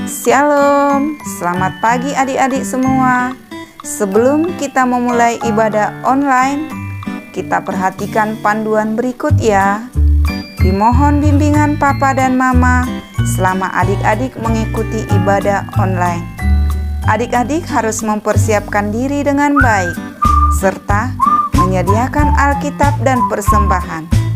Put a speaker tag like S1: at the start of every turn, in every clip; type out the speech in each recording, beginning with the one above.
S1: Shalom, selamat pagi adik-adik semua. Sebelum kita memulai ibadah online, kita perhatikan panduan berikut ya. Dimohon bimbingan Papa dan Mama selama adik-adik mengikuti ibadah online. Adik-adik harus mempersiapkan diri dengan baik, serta menyediakan Alkitab dan persembahan.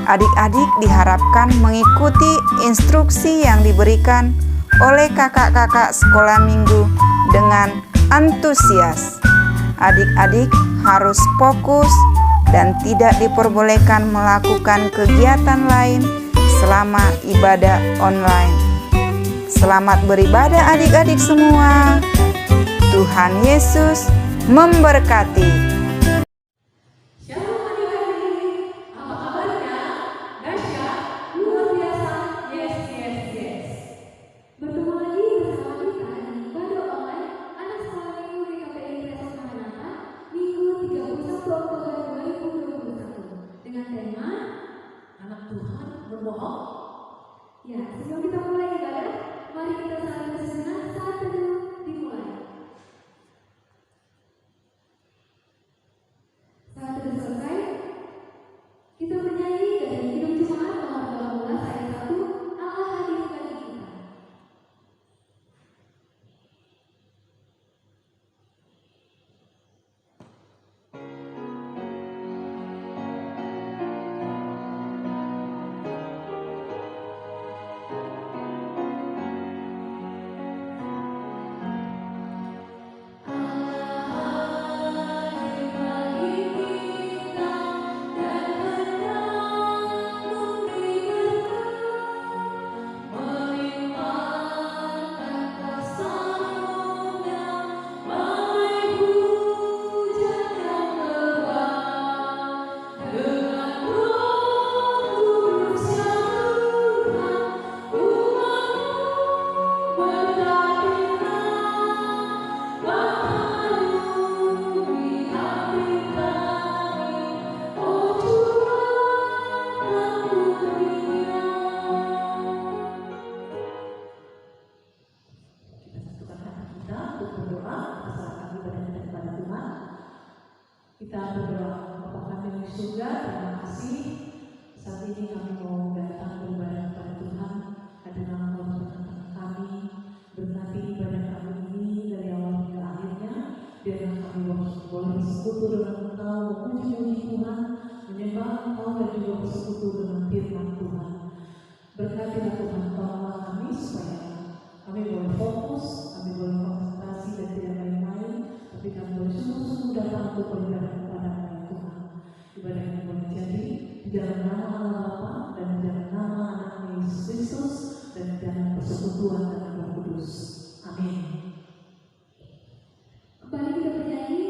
S1: Adik-adik diharapkan mengikuti instruksi yang diberikan oleh kakak-kakak sekolah minggu dengan antusias. Adik-adik harus fokus dan tidak diperbolehkan melakukan kegiatan lain selama ibadah online. Selamat beribadah adik-adik semua. Tuhan Yesus memberkati.
S2: Ya, sebelum kita mulai ibadah, mari kita saling bersemangat saat teduh dimulai. Saat teduh selesai, kita bernyanyi dari Hidup Jemaat nomor 12 ayat 1, Allah hadir bagi kita.
S3: Kita berdoa, Bapa kami di surga, terima kasih. Saat ini kami mau datang beribadah kepada Tuhan. Adalah tengah-tengah kami, berkati ibadah kami ini dari awal hingga akhirnya. Biarlah kami boleh bersekutu dengan Engkau, memuji Tuhan, menyembah Engkau dan juga bersekutu dengan firman Tuhan. Berkatilah Tuhan, tolonglah kami supaya kami boleh fokus, kami boleh konsentrasi dan tidak main-main, tapi kami boleh sungguh-sungguh datang untuk beribadah kepada Tuhan. Ibadah ini boleh jadi di dalam nama Allah Bapa dan di dalam nama Anak Yesus Kristus dan di dalam persekutuan dengan Roh Kudus. Amin.
S2: Kembali kita bernyanyi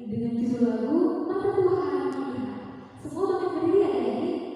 S2: dengan judul lagu Mata Tuhan Melihat. Semua bangkit berdiri adik-adik.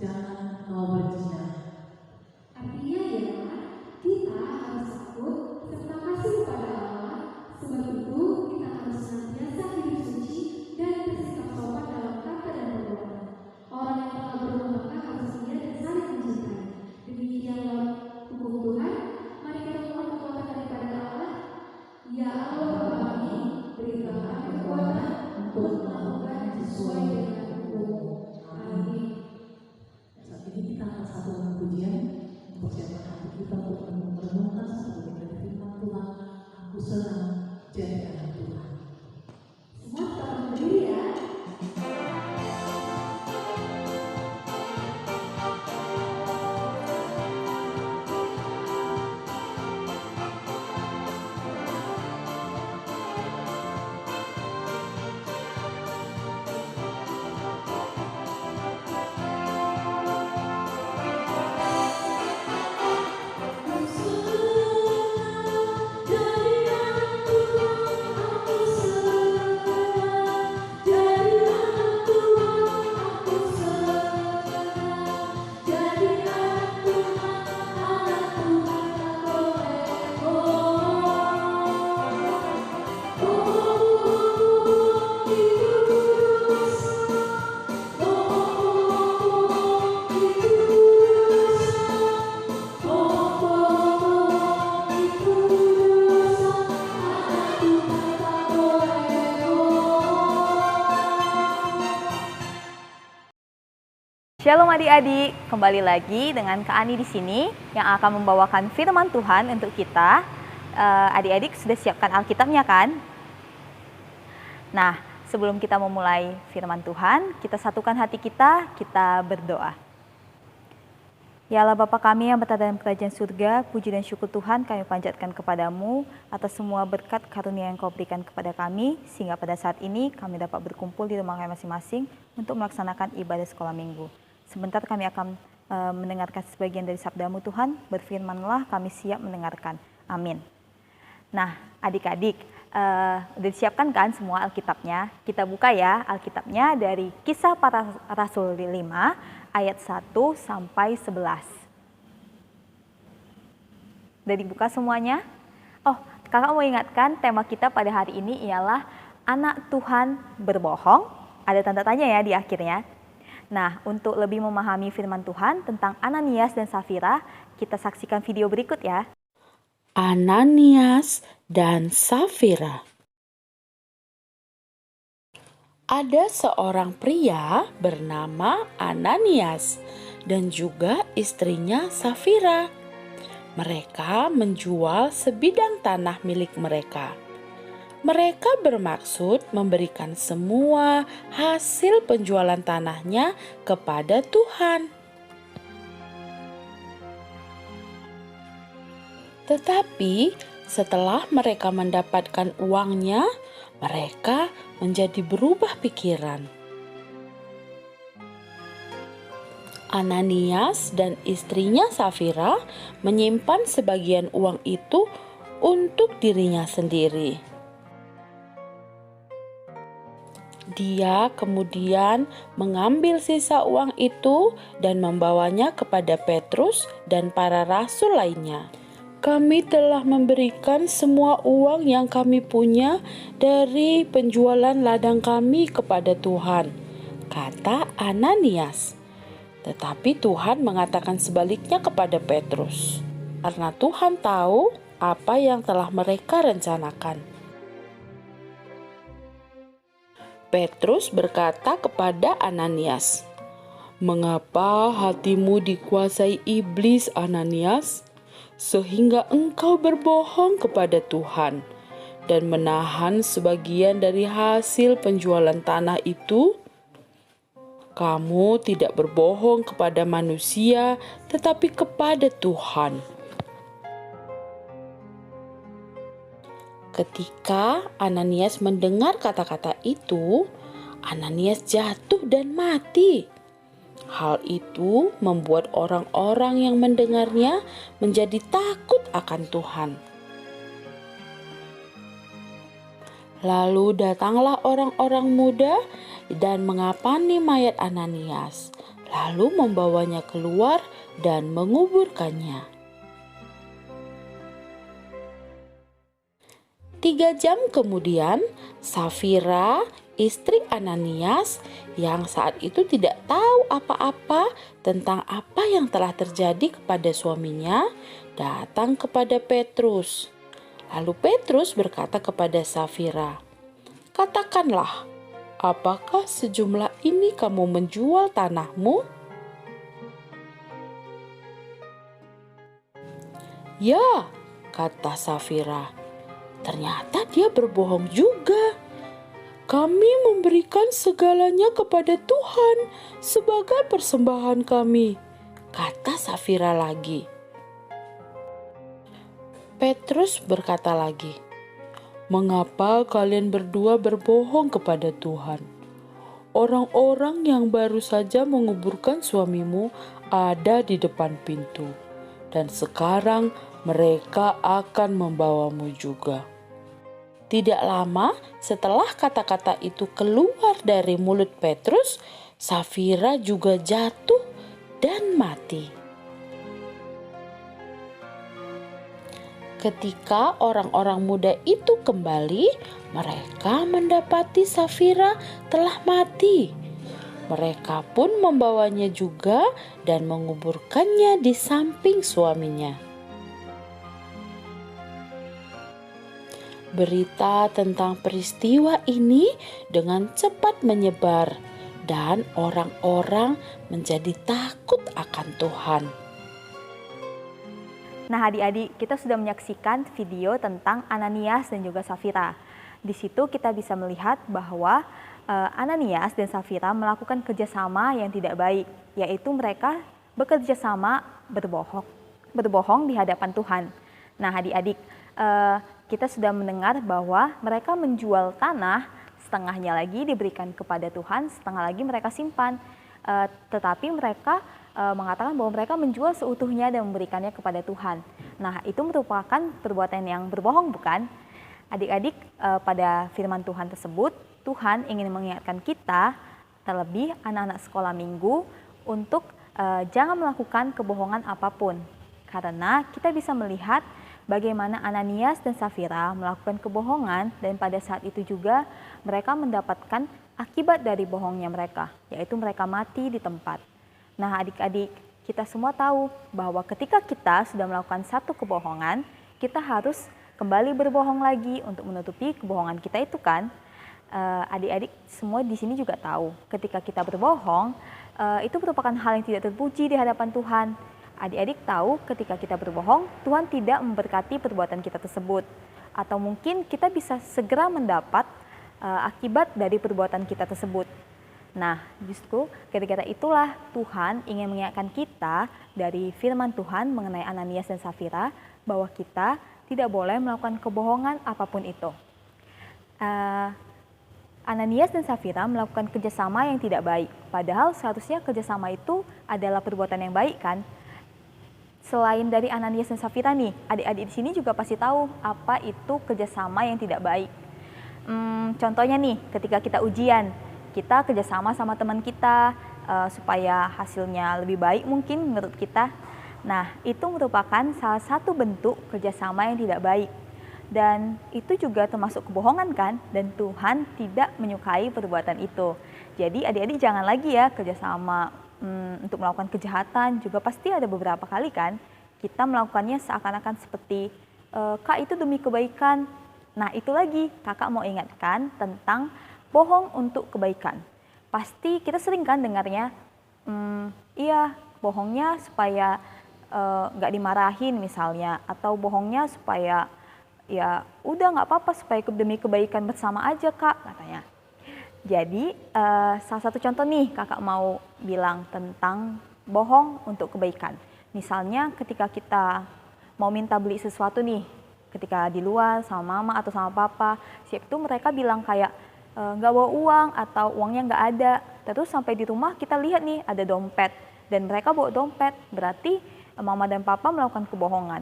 S3: Jangan kau berzina.
S2: Artinya ialah kita harus takut serta kasih kepada Allah. Sebab itu kita harus senantiasa hidup suci dan bersikap sopan dalam kata dan perbuatan. Orang yang telah berumah tangga harus setia dan saling mencintai. Demikianlah hukum Tuhan. Mari kita mohon kekuatan daripada Allah. Ya Allah Bapa kami, berikanlah
S4: Shalom adik-adik, kembali lagi dengan Kak Ani di sini yang akan membawakan firman Tuhan untuk kita. Adik-adik sudah siapkan Alkitabnya kan? Nah, sebelum kita memulai firman Tuhan, kita satukan hati kita berdoa. Ya Allah Bapa kami yang berada dalam kerajaan surga, puji dan syukur Tuhan kami panjatkan kepadamu atas semua berkat karunia yang kau berikan kepada kami, sehingga pada saat ini kami dapat berkumpul di rumah kami masing-masing untuk melaksanakan ibadah sekolah minggu. Sebentar kami akan mendengarkan sebagian dari sabdamu Tuhan, berfirmanlah kami siap mendengarkan. Amin. Nah adik-adik, udah disiapkan kan semua Alkitabnya? Kita buka ya Alkitabnya dari Kisah Para Rasul 5 ayat 1 sampai 11. Udah dibuka semuanya? Oh, kakak mau ingatkan tema kita pada hari ini ialah anak Tuhan berbohong. Ada tanda tanya ya di akhirnya. Nah, untuk lebih memahami firman Tuhan tentang Ananias dan Safira, kita saksikan video berikut ya.
S5: Ananias dan Safira. Ada seorang pria bernama Ananias dan juga istrinya Safira. Mereka menjual sebidang tanah milik mereka. Mereka bermaksud memberikan semua hasil penjualan tanahnya kepada Tuhan. Tetapi setelah mereka mendapatkan uangnya, mereka menjadi berubah pikiran. Ananias dan istrinya Safira menyimpan sebagian uang itu untuk dirinya sendiri. Dia kemudian mengambil sisa uang itu dan membawanya kepada Petrus dan para rasul lainnya. Kami telah memberikan semua uang yang kami punya dari penjualan ladang kami kepada Tuhan, kata Ananias. Tetapi Tuhan mengatakan sebaliknya kepada Petrus, karena Tuhan tahu apa yang telah mereka rencanakan. Petrus berkata kepada Ananias, "Mengapa hatimu dikuasai iblis, Ananias, sehingga engkau berbohong kepada Tuhan dan menahan sebagian dari hasil penjualan tanah itu? Kamu tidak berbohong kepada manusia, tetapi kepada Tuhan." Ketika Ananias mendengar kata-kata itu, Ananias jatuh dan mati. Hal itu membuat orang-orang yang mendengarnya menjadi takut akan Tuhan. Lalu datanglah orang-orang muda dan mengapani mayat Ananias, lalu membawanya keluar dan menguburkannya. 3 jam kemudian, Safira, istri Ananias, yang saat itu tidak tahu apa-apa tentang apa yang telah terjadi kepada suaminya, datang kepada Petrus. Lalu Petrus berkata kepada Safira, "Katakanlah, apakah sejumlah ini kamu menjual tanahmu?" "Ya," kata Safira. Ternyata dia berbohong juga. "Kami memberikan segalanya kepada Tuhan sebagai persembahan kami," kata Safira lagi. Petrus berkata lagi, "Mengapa kalian berdua berbohong kepada Tuhan? Orang-orang yang baru saja menguburkan suamimu ada di depan pintu, dan sekarang mereka akan membawamu juga." Tidak lama setelah kata-kata itu keluar dari mulut Petrus, Safira juga jatuh dan mati. Ketika orang-orang muda itu kembali, mereka mendapati Safira telah mati. Mereka pun membawanya juga dan menguburkannya di samping suaminya. Berita tentang peristiwa ini dengan cepat menyebar dan orang-orang menjadi takut akan Tuhan.
S4: Nah, adik-adik, kita sudah menyaksikan video tentang Ananias dan juga Safira. Di situ kita bisa melihat bahwa Ananias dan Safira melakukan kerjasama yang tidak baik, yaitu mereka bekerja sama berbohong di hadapan Tuhan. Nah, adik-adik, kita sudah mendengar bahwa mereka menjual tanah, setengahnya lagi diberikan kepada Tuhan, setengah lagi mereka simpan. Tetapi mereka mengatakan bahwa mereka menjual seutuhnya dan memberikannya kepada Tuhan. Nah, itu merupakan perbuatan yang berbohong, bukan? Adik-adik, pada firman Tuhan tersebut, Tuhan ingin mengingatkan kita, terlebih anak-anak sekolah minggu, untuk jangan melakukan kebohongan apapun. Karena kita bisa melihat bagaimana Ananias dan Safira melakukan kebohongan, dan pada saat itu juga mereka mendapatkan akibat dari bohongnya mereka, yaitu mereka mati di tempat. Nah, adik-adik, kita semua tahu bahwa ketika kita sudah melakukan satu kebohongan, kita harus kembali berbohong lagi untuk menutupi kebohongan kita itu, kan? Adik-adik semua di sini juga tahu, ketika kita berbohong, itu merupakan hal yang tidak terpuji di hadapan Tuhan. Adik-adik tahu ketika kita berbohong, Tuhan tidak memberkati perbuatan kita tersebut. Atau mungkin kita bisa segera mendapat akibat dari perbuatan kita tersebut. Nah, justru ketika itulah Tuhan ingin mengingatkan kita dari firman Tuhan mengenai Ananias dan Safira, bahwa kita tidak boleh melakukan kebohongan apapun itu. Ananias dan Safira melakukan kerjasama yang tidak baik, padahal seharusnya kerjasama itu adalah perbuatan yang baik, kan? Selain dari Ananias dan Safira nih, adik-adik di sini juga pasti tahu apa itu kerjasama yang tidak baik. Contohnya nih, ketika kita ujian, kita kerjasama sama teman kita supaya hasilnya lebih baik mungkin menurut kita. Nah, itu merupakan salah satu bentuk kerjasama yang tidak baik. Dan itu juga termasuk kebohongan, kan? Dan Tuhan tidak menyukai perbuatan itu. Jadi adik-adik jangan lagi ya kerjasama untuk melakukan kejahatan. Juga pasti ada beberapa kali, kan, kita melakukannya seakan-akan seperti Kak, itu demi kebaikan. Nah, itu lagi kakak mau ingatkan tentang bohong untuk kebaikan. Pasti kita sering kan dengarnya, iya bohongnya supaya nggak dimarahin misalnya, atau bohongnya supaya ya udah nggak apa-apa, supaya demi kebaikan bersama aja Kak, katanya. Jadi salah satu contoh nih kakak mau bilang tentang bohong untuk kebaikan. Misalnya ketika kita mau minta beli sesuatu nih, ketika di luar sama mama atau sama papa, siap itu mereka bilang kayak nggak bawa uang atau uangnya nggak ada. Terus sampai di rumah kita lihat nih ada dompet dan mereka bawa dompet, berarti mama dan papa melakukan kebohongan.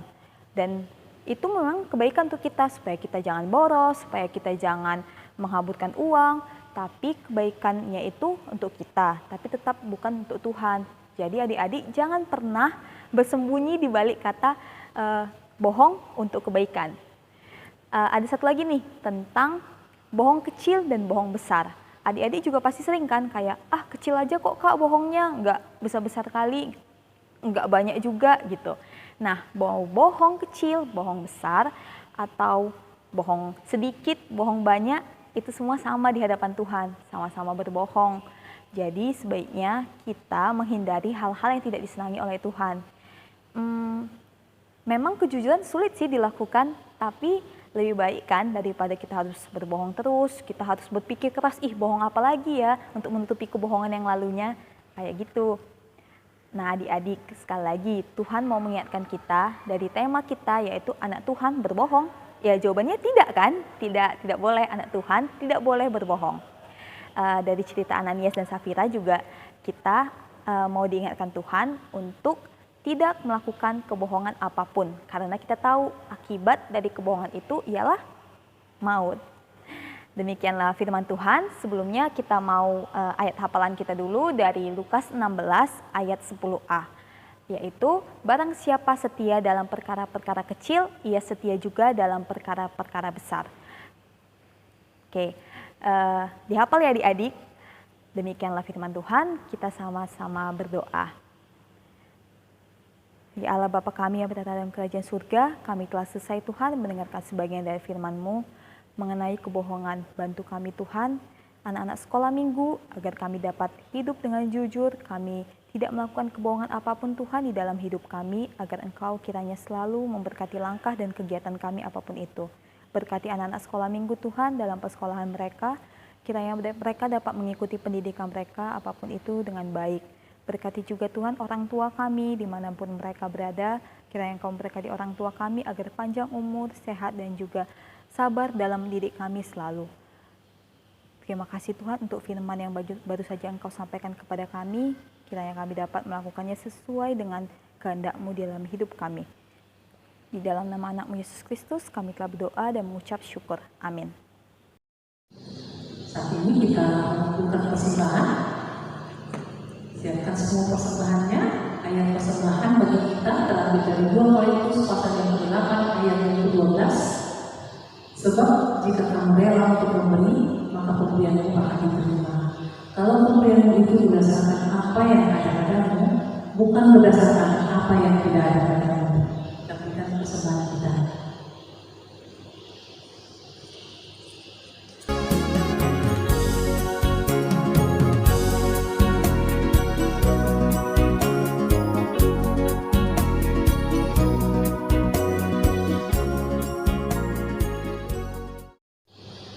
S4: Dan itu memang kebaikan untuk kita, supaya kita jangan boros, supaya kita jangan menghaburkan uang, tapi kebaikannya itu untuk kita, tapi tetap bukan untuk Tuhan. Jadi adik-adik jangan pernah bersembunyi di balik kata bohong untuk kebaikan. Ada satu lagi nih tentang bohong kecil dan bohong besar. Adik-adik juga pasti sering kan kayak, kecil aja kok Kak bohongnya, nggak besar-besar kali, nggak banyak juga gitu. Nah, bohong kecil, bohong besar, atau bohong sedikit, bohong banyak, itu semua sama di hadapan Tuhan, sama-sama berbohong. Jadi sebaiknya kita menghindari hal-hal yang tidak disenangi oleh Tuhan. Memang kejujuran sulit sih dilakukan, tapi lebih baik kan daripada kita harus berbohong terus, kita harus berpikir keras, bohong apa lagi ya untuk menutupi kebohongan yang lalunya, kayak gitu. Nah adik-adik, sekali lagi Tuhan mau mengingatkan kita dari tema kita yaitu anak Tuhan berbohong. Ya jawabannya tidak kan, tidak boleh, anak Tuhan tidak boleh berbohong. Dari cerita Ananias dan Safira juga kita mau diingatkan Tuhan untuk tidak melakukan kebohongan apapun, karena kita tahu akibat dari kebohongan itu ialah maut. Demikianlah firman Tuhan. Sebelumnya kita mau ayat hafalan kita dulu dari Lukas 16 ayat 10a, yaitu barang siapa setia dalam perkara-perkara kecil, ia setia juga dalam perkara-perkara besar. Oke, dihafal ya adik-adik. Demikianlah firman Tuhan, kita sama-sama berdoa. Ya Allah Bapa kami yang berada dalam kerajaan surga, kami telah selesai Tuhan mendengarkan sebagian dari firman-Mu mengenai kebohongan. Bantu kami Tuhan, anak-anak sekolah minggu, agar kami dapat hidup dengan jujur, kami tidak melakukan kebohongan apapun Tuhan di dalam hidup kami, agar Engkau kiranya selalu memberkati langkah dan kegiatan kami apapun itu. Berkati anak-anak sekolah minggu Tuhan dalam persekolahan mereka, kiranya mereka dapat mengikuti pendidikan mereka apapun itu dengan baik. Berkati juga Tuhan orang tua kami dimanapun mereka berada, kiranya Engkau memberkati orang tua kami agar panjang umur, sehat dan juga sabar dalam mendidik kami selalu. Terima kasih Tuhan untuk firman yang baru saja Engkau sampaikan kepada kami, kiranya kami dapat melakukannya sesuai dengan kehendak-Mu di dalam hidup kami. Di dalam nama anak-Mu Yesus Kristus kami telah berdoa dan mengucap syukur. Amin.
S3: Saat ini kita melakukan persembahan. Siapkan semua persembahannya. Ayat persembahan bagi kita terambil dari 2 Korintus pasal yang ke-8 ayat yang ke-12. Sebab jika kamu rela untuk memberi, maka pemberianmu akan diterima. Kalau pemberianmu itu berdasarkan apa yang ada padamu, bukan berdasarkan apa yang tidak ada padamu. Kita berikan persembahan kita.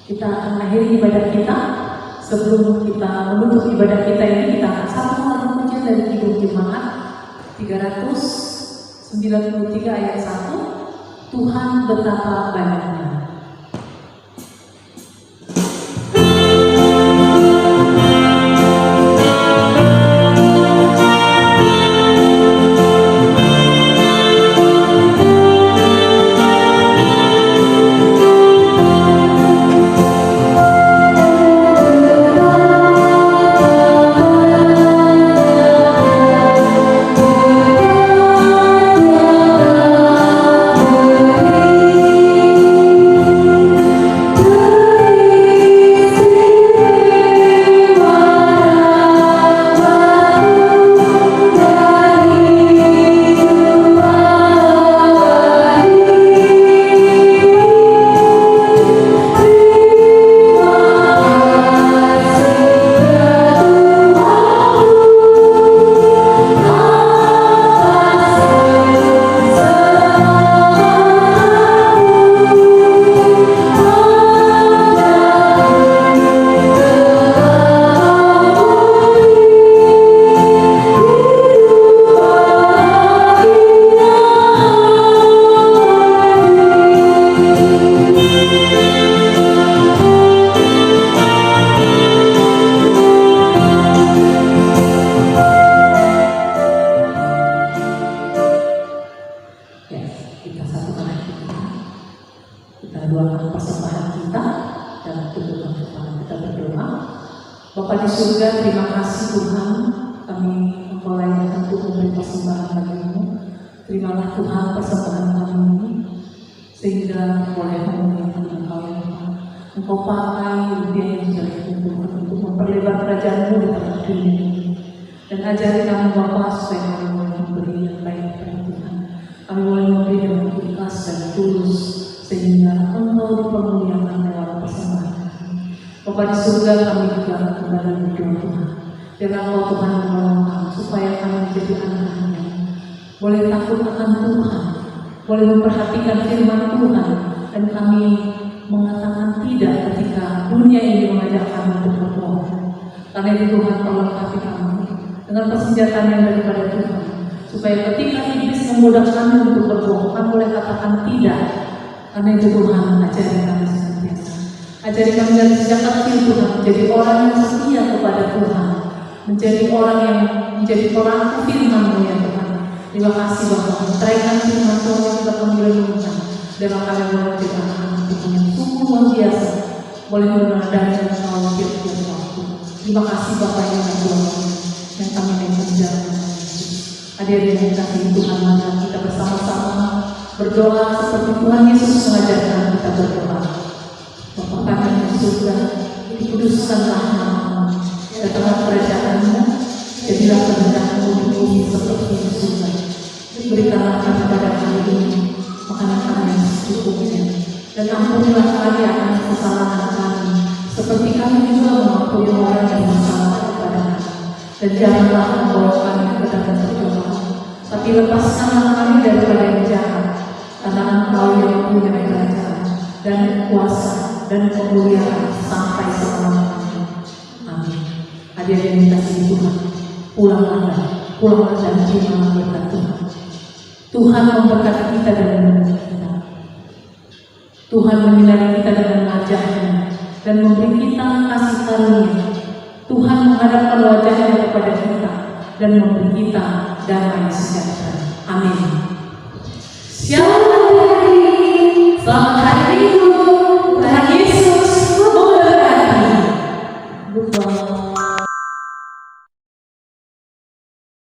S3: Kita akan mengakhiri ibadah kita. Sebelum kita menutup ibadah kita ini, kita akan satu lagu pujian dari Kidung Jemaat 393 ayat 1. Tuhan betapa banyaknya. Bapa di surga, terima kasih Tuhan, kami Engkau layak untuk memberi persembahan bagimu. Terimalah Tuhan persembahan kami ini, sehingga boleh memuliakan Engkau ya Tuhan. Engkau pakai rupiah yang sudah dikumpulkan untuk memperlebar kerajaan-Mu di tengah dunia ini. Dan ajari kami Bapa supaya kami boleh memberi yang baik kepada Tuhan. Kami boleh memberi dengan ikhlas dan tulus, sehingga Engkau dipermuliakan lewat persembahan. Bapa di surga, kami juga kembali berdoa Tuhan. Biarlah Engkau Tuhan menolong kami supaya kami menjadi anak-anak yang boleh takut akan Tuhan, boleh memperhatikan firman Tuhan, dan kami mengatakan tidak ketika dunia ini mengajak kami untuk berbohong. Karena itu Tuhan perlengkapi kami dengan persenjataan yang daripada Tuhan, supaya ketika iblis memudahkan kami untuk berbohong, kami boleh katakan tidak. Karena itu Tuhan ajari kami senantiasa. Ajari kami dari sejak kecil Tuhan menjadi orang yang setia kepada Tuhan, menjadi orang yang menjadi orang firman-Mu ya Tuhan. Terima kasih Bapak, meneraikan firman Tuhan yang kita kami renungkan. Dan kami boleh menjadi anak-anak Tuhan yang sungguh luar biasa, boleh menadani dan selalu tiap-tiap waktu. Terima kasih Bapak yang Tuhan yang kami naikkan jalan. Hadirin yang kasih Tuhan, mari kita bersama-sama berdoa seperti Tuhan Yesus mengajarkan kita berdoa. Bapa kami yang di surga, dikuduskanlah nama-Mu, datanglah kerajaan-Mu, jadilah kehendak-Mu di bumi seperti di surga. Berikanlah kami pada hari ini makanan kami yang secukupnya, dan ampunilah kami akan kesalahan kami, seperti kami juga mengampuni orang yang bersalah kepada kami. Dan janganlah membawa kami ke dalam percobaan, tapi lepaskanlah kami daripada yang jahat, karena Engkau yang punya kerajaan dan kuasa dan kemuliaan sampai selama-lamanya. Amin. Hadirin yang dikasihi Tuhan, pulanglah dan terimalah berkat Tuhan. Tuhan memberkati kita dan menolong kita. Tuhan menyinari kita dengan wajah-Nya dan memberi kita kasih karunia. Tuhan menghadapkan wajah-Nya kepada kita dan memberi kita damai sejahtera. Amin.